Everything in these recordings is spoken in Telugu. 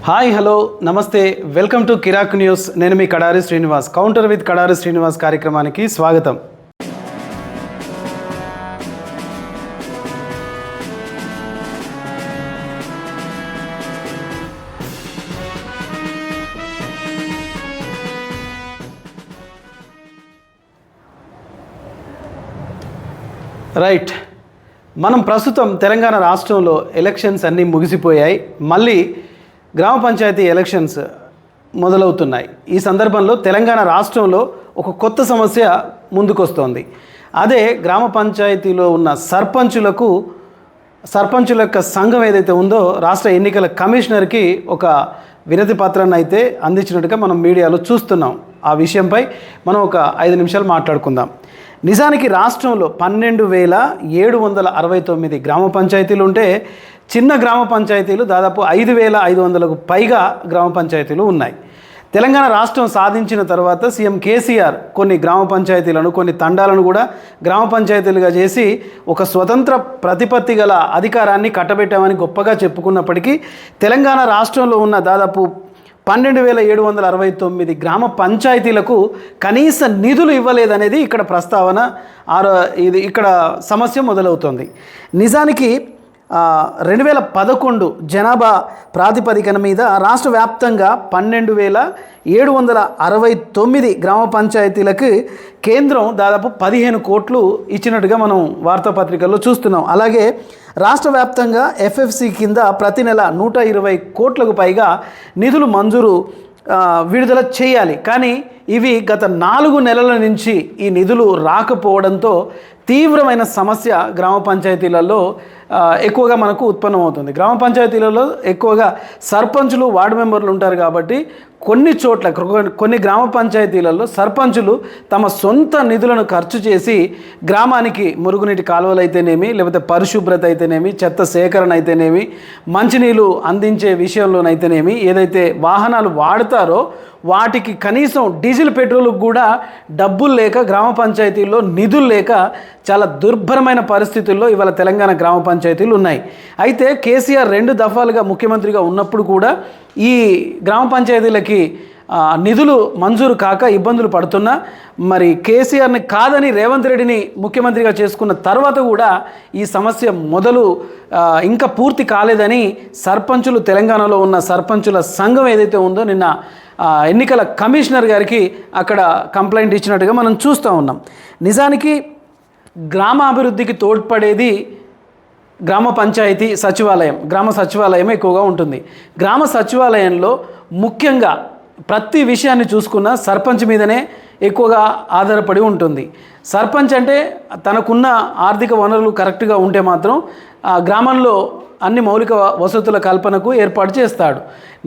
హాయ్ హలో నమస్తే వెల్కమ్ టు కిరాక్ న్యూస్. నేను మీ కడారి శ్రీనివాస్. కౌంటర్ విత్ కడారి శ్రీనివాస్ కార్యక్రమానికి స్వాగతం. రైట్, మనం ప్రస్తుతం తెలంగాణ రాష్ట్రంలో ఎలక్షన్స్ అన్నీ ముగిసిపోయాయి. మళ్ళీ గ్రామ పంచాయతీ ఎలక్షన్స్ మొదలవుతున్నాయి. ఈ సందర్భంలో తెలంగాణ రాష్ట్రంలో ఒక కొత్త సమస్య ముందుకొస్తోంది. అదే గ్రామ పంచాయతీలో ఉన్న సర్పంచుల యొక్క సంఘం ఏదైతే ఉందో రాష్ట్ర ఎన్నికల కమిషనర్కి ఒక వినతి పత్రాన్ని అయితే అందించినట్టుగా మనం మీడియాలో చూస్తున్నాం. ఆ విషయంపై మనం ఒక 5 నిమిషాలు మాట్లాడుకుందాం. నిజానికి రాష్ట్రంలో 12,769 గ్రామ పంచాయతీలు ఉంటే చిన్న గ్రామ పంచాయతీలు దాదాపు 5,500కు పైగా గ్రామ పంచాయతీలు ఉన్నాయి. తెలంగాణ రాష్ట్రం సాధించిన తర్వాత సీఎం కేసీఆర్ కొన్ని గ్రామ పంచాయతీలను, కొన్ని తండాలను కూడా గ్రామ పంచాయతీలుగా చేసి ఒక స్వతంత్ర ప్రతిపత్తి గల అధికారాన్ని కట్టబెట్టామని గొప్పగా చెప్పుకున్నప్పటికీ తెలంగాణ రాష్ట్రంలో ఉన్న దాదాపు 12,769 గ్రామ పంచాయతీలకు కనీస నిధులు ఇవ్వలేదనేది ఇక్కడ ప్రస్తావన. ఇక్కడ సమస్య మొదలవుతుంది. నిజానికి 2011 జనాభా ప్రాతిపదికన మీద రాష్ట్ర వ్యాప్తంగా 12,769 గ్రామ పంచాయతీలకు కేంద్రం దాదాపు 15 కోట్లు ఇచ్చినట్టుగా మనం వార్తాపత్రికల్లో చూస్తున్నాం. అలాగే రాష్ట్ర వ్యాప్తంగా ఎఫ్ఎఫ్సి కింద ప్రతి నెల 120 కోట్లకు పైగా నిధులు మంజూరు విడుదల చేయాలి. కానీ ఇవి గత 4 నెలల నుంచి ఈ నిధులు రాకపోవడంతో తీవ్రమైన సమస్య గ్రామ పంచాయతీలలో ఎక్కువగా మనకు ఉత్పన్నమవుతుంది. గ్రామ పంచాయతీలలో ఎక్కువగా సర్పంచులు, వార్డు మెంబర్లు ఉంటారు కాబట్టి కొన్ని గ్రామ పంచాయతీలలో సర్పంచులు తమ సొంత నిధులను ఖర్చు చేసి గ్రామానికి మురుగునీటి కాలువలు అయితేనేమి, లేకపోతే పరిశుభ్రత అయితేనేమి, చెత్త సేకరణ అయితేనేమి, మంచినీళ్ళు అందించే విషయంలోనైతేనేమి ఏదైతే వాహనాలు వాడతారో వాటికి కనీసం డీజిల్ పెట్రోల్కి కూడా డబ్బులు లేక, గ్రామ పంచాయతీల్లో నిధులు లేక చాలా దుర్భరమైన పరిస్థితుల్లో ఇవాళ తెలంగాణ గ్రామ పంచాయతీలు ఉన్నాయి. అయితే కేసీఆర్ 2 దఫాలుగా ముఖ్యమంత్రిగా ఉన్నప్పుడు కూడా ఈ గ్రామ పంచాయతీలకి నిధులు మంజూరు కాక ఇబ్బందులు పడుతున్నా, మరి కేసీఆర్ని కాదని రేవంత్ రెడ్డిని ముఖ్యమంత్రిగా చేసుకున్న తర్వాత కూడా ఈ సమస్య ఇంకా పూర్తి కాలేదని సర్పంచులు, తెలంగాణలో ఉన్న సర్పంచుల సంఘం ఏదైతే ఉందో నిన్న ఎన్నికల కమిషనర్ గారికి అక్కడ కంప్లైంట్ ఇచ్చినట్టుగా మనం చూస్తూ ఉన్నాం. నిజానికి గ్రామాభివృద్ధికి తోడ్పడేది గ్రామ పంచాయతీ సచివాలయం, గ్రామ సచివాలయం ఎక్కువగా ఉంటుంది. గ్రామ సచివాలయంలో ముఖ్యంగా ప్రతి విషయాన్ని చూసుకున్న సర్పంచ్ మీదనే ఎక్కువగా ఆధారపడి ఉంటుంది. సర్పంచ్ అంటే తనకున్న ఆర్థిక వనరులు కరెక్ట్గా ఉంటే మాత్రం ఆ గ్రామంలో అన్ని మౌలిక వసతుల కల్పనకు ఏర్పాటు చేస్తాడు.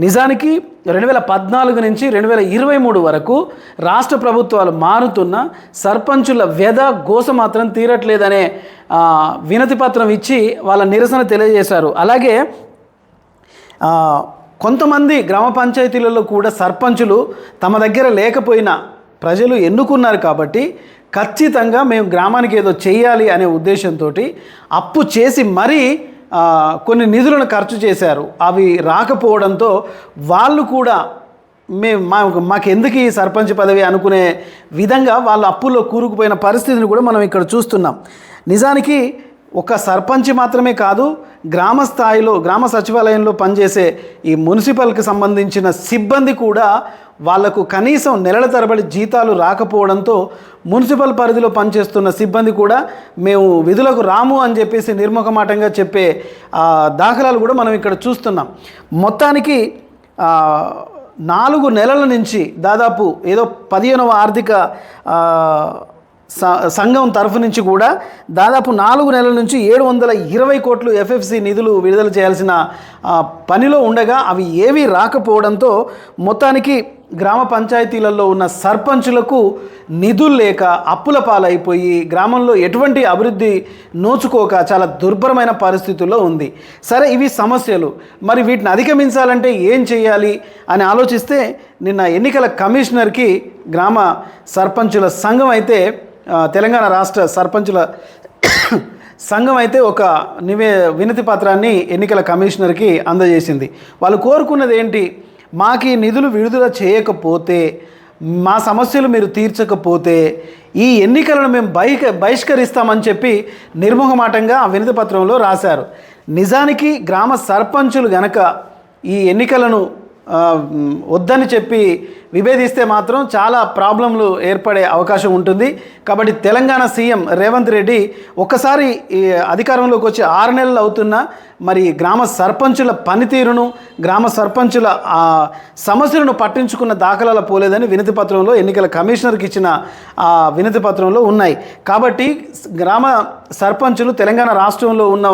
నిజానికి 2014 నుంచి 2023 వరకు రాష్ట్ర ప్రభుత్వాలు మారుతున్న సర్పంచుల వ్యధ గోస మాత్రం తీరట్లేదనే వినతి పత్రం ఇచ్చి వాళ్ళ నిరసన తెలియజేశారు. అలాగే కొంతమంది గ్రామ పంచాయతీలలో కూడా సర్పంచులు తమ దగ్గర లేకపోయినా ప్రజలు ఎన్నుకున్నారు కాబట్టి ఖచ్చితంగా మేము గ్రామానికి ఏదో చేయాలి అనే ఉద్దేశంతో అప్పు చేసి మరీ కొన్ని నిధులను ఖర్చు చేశారు. అవి రాకపోవడంతో వాళ్ళు కూడా మాకెందుకు ఈ సర్పంచ్ పదవి అనుకునే విధంగా వాళ్ళ అప్పుల్లో కూరుకుపోయిన పరిస్థితిని కూడా మనం ఇక్కడ చూస్తున్నాం. నిజానికి ఒక సర్పంచ్ మాత్రమే కాదు, గ్రామ స్థాయిలో గ్రామ సచివాలయంలో పనిచేసే ఈ మున్సిపల్కి సంబంధించిన సిబ్బంది కూడా వాళ్లకు కనీసం నెలల తరబడి జీతాలు రాకపోవడంతో మున్సిపల్ పరిధిలో పనిచేస్తున్న సిబ్బంది కూడా మేము విధులకు రాము అని చెప్పేసి నిర్ముఖమాటంగా చెప్పే దాఖలాలు కూడా మనం ఇక్కడ చూస్తున్నాం. మొత్తానికి 4 నెలల నుంచి దాదాపు ఏదో 15వ ఆర్థిక సంఘం తరఫు నుంచి కూడా దాదాపు 4 నెలల నుంచి 720 కోట్లు ఎఫ్ఎఫ్సి నిధులు విడుదల చేయాల్సిన పనిలో ఉండగా అవి ఏవీ రాకపోవడంతో మొత్తానికి గ్రామ పంచాయతీలలో ఉన్న సర్పంచులకు నిధులు లేక అప్పుల పాలైపోయి గ్రామంలో ఎటువంటి అభివృద్ధి నోచుకోక చాలా దుర్భరమైన పరిస్థితుల్లో ఉంది. సరే, ఇవి సమస్యలు. మరి వీటిని అధిగమించాలంటే ఏం చేయాలి అని ఆలోచిస్తే నిన్న ఎన్నికల కమిషనర్కి గ్రామ సర్పంచుల సంఘం అయితే తెలంగాణ రాష్ట్ర సర్పంచుల సంఘం అయితే ఒక వినతి పత్రాన్ని ఎన్నికల కమిషనర్కి అందజేసింది. వాళ్ళు కోరుకున్నది ఏంటి? మాకు ఈ నిధులు విడుదల చేయకపోతే, మా సమస్యలు మీరు తీర్చకపోతే ఈ ఎన్నికలను మేము బహిష్కరిస్తామని చెప్పి నిర్మోహమాటంగా ఆ వినతి పత్రంలో రాశారు. నిజానికి గ్రామ సర్పంచులు గనక ఈ ఎన్నికలను వద్దని చెప్పి విభేదిస్తే మాత్రం చాలా ప్రాబ్లంలు ఏర్పడే అవకాశం ఉంటుంది. కాబట్టి తెలంగాణ సీఎం రేవంత్ రెడ్డి ఒక్కసారి అధికారంలోకి వచ్చి 6 నెలలు అవుతున్నా మరి గ్రామ సర్పంచుల పనితీరును, గ్రామ సర్పంచుల సమస్యలను పట్టించుకున్న దాఖలాలు పోలేదని వినతి పత్రంలో ఎన్నికల కమిషనర్కి ఇచ్చిన ఆ వినతి పత్రంలో ఉన్నాయి. కాబట్టి గ్రామ సర్పంచులు తెలంగాణ రాష్ట్రంలో ఉన్న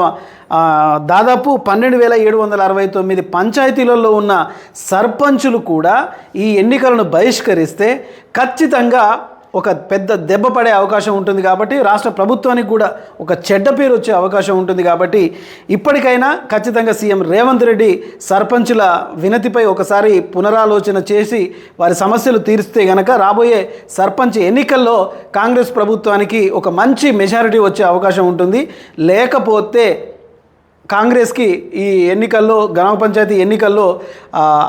దాదాపు 12,769 పంచాయతీలలో ఉన్న సర్పంచులు కూడా ఈ ఎన్నికలను బహిష్కరిస్తే ఖచ్చితంగా ఒక పెద్ద దెబ్బ పడే అవకాశం ఉంటుంది. కాబట్టి రాష్ట్ర ప్రభుత్వానికి కూడా ఒక చెడ్డ పేరు వచ్చే అవకాశం ఉంటుంది. కాబట్టి ఇప్పటికైనా ఖచ్చితంగా సీఎం రేవంత్ రెడ్డి సర్పంచుల వినతిపై ఒకసారి పునరాలోచన చేసి వారి సమస్యలు తీరిస్తే గనక రాబోయే సర్పంచ్ ఎన్నికల్లో కాంగ్రెస్ ప్రభుత్వానికి ఒక మంచి మెజారిటీ వచ్చే అవకాశం ఉంటుంది. లేకపోతే కాంగ్రెస్కి ఈ ఎన్నికల్లో, గ్రామ పంచాయతీ ఎన్నికల్లో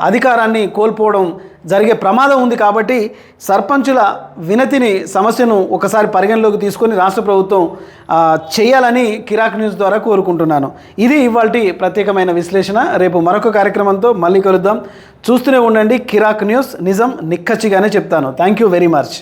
అధికారాన్ని కోల్పోవడం జరిగే ప్రమాదం ఉంది. కాబట్టి సర్పంచుల వినతిని, సమస్యను ఒకసారి పరిగణలోకి తీసుకొని రాష్ట్ర ప్రభుత్వం చేయాలని కిరాక్ న్యూస్ ద్వారా కోరుకుంటున్నాను. ఇది ఇవాల్టి ప్రత్యేకమైన విశ్లేషణ. రేపు మరొక కార్యక్రమంతో మళ్ళీ కలుద్దాం. చూస్తూనే ఉండండి కిరాక్ న్యూస్. నిజం నిక్కచ్చిగానే చెప్తాను. Thank you very much.